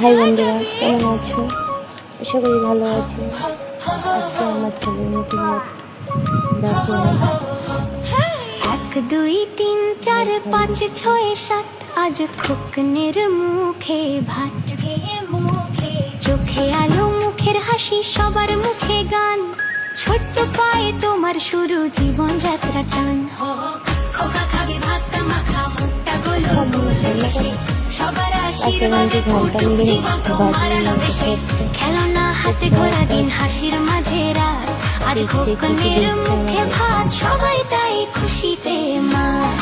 High বন্ধুরা, কেমন আছো? আশা করি ভালো আছো। আজকে আমার ছেলের মিটিংয়ে দেখো এক দুই তিন চার পাঁচ ছয় সাত, আজ খোকনের মুখে ভাত, চোখে আলো মুখের হাসি, সবার মুখে গান, ছোট্ট পায়ে তোমার শুরু জীবন যাত্রা টান। খোকা খাবি ভাত মাখা, মুখটা গোল গোল হেসে, সবার আশীর্বাদ ফুটুক জীবন তোমার আলো দেশে। খেলনা হাতে ঘোরা দিন, হাসির মাঝে রাত, আজ খোকনের মুখে ভাত, সবাই তাই খুশিতে মাছ,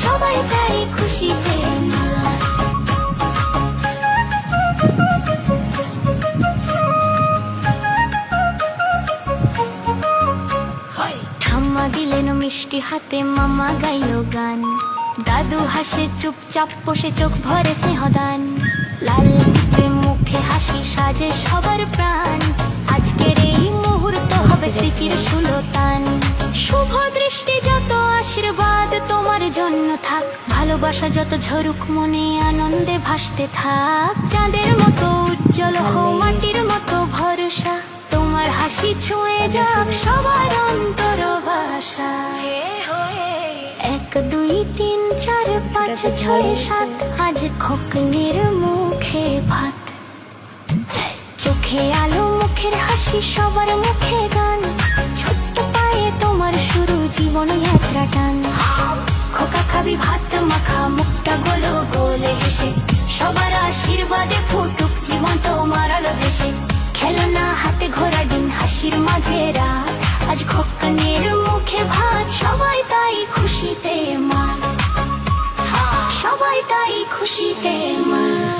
সবাই তাই খুশিতে মাছ। ঠাম্মা দিলেন মিষ্টি হাতে, মামা গাইল গান, দাদু হাসে চুপচাপ বসে, চোখ ভরে স্নেহদান, লাল মুখে হাসি সাজে সবার প্রাণ, আজকের এই মুহূর্ত হবে স্মৃতির সুলতান। শুভ দৃষ্টি যত আশীর্বাদ তোমার জন্য থাক, ভালোবাসা যত ঝরুক মনে, আনন্দে ভাসতে থাক, চাঁদের মতো উজ্জ্বল হও, মাটির মতো ভরসা, তোমার হাসি ছুঁয়ে যাক সবার অন্তর বাসায়। এক দুই তিন চার পাঁচ ছয় সাত, আজ খোকনের মুখে ভাত, চোখে আলো মুখের হাসি, সবার মুখে গান, ছোট্ট পায়ে তোমার শুরু জীবন যাত্রা টান। খোকা খাবি ভাত মাখা, মুখটা গোল গোল হেসে, সবার আশীর্বাদে ফুটুক জীবন তোমার আলো দেশে। খেলনা হাতে ঘোরা দিন, হাসির মাঝে রাত, আজ খোকনের মুখে ভাত, সবাই তাই খুশিতে মাত, সবাই তাই খুশিতে মাত।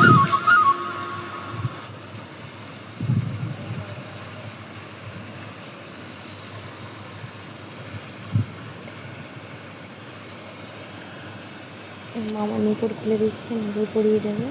মামা নিকট খুলে দিচ্ছে, নিকট পড়িয়ে দেবে।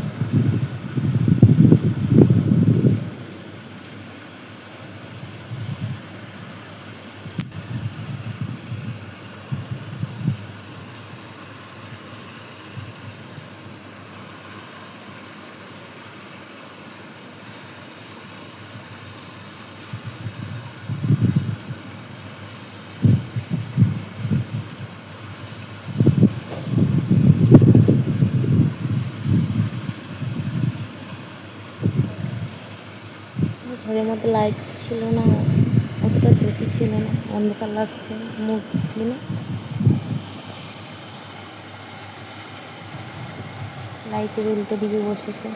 ঘরের মধ্যে লাইট ছিল না, অতটা জ্যোতি ছিল না, অন্ধকার লাগছে, মুখ দিল লাইটের উল্টো দিকে বসেছে।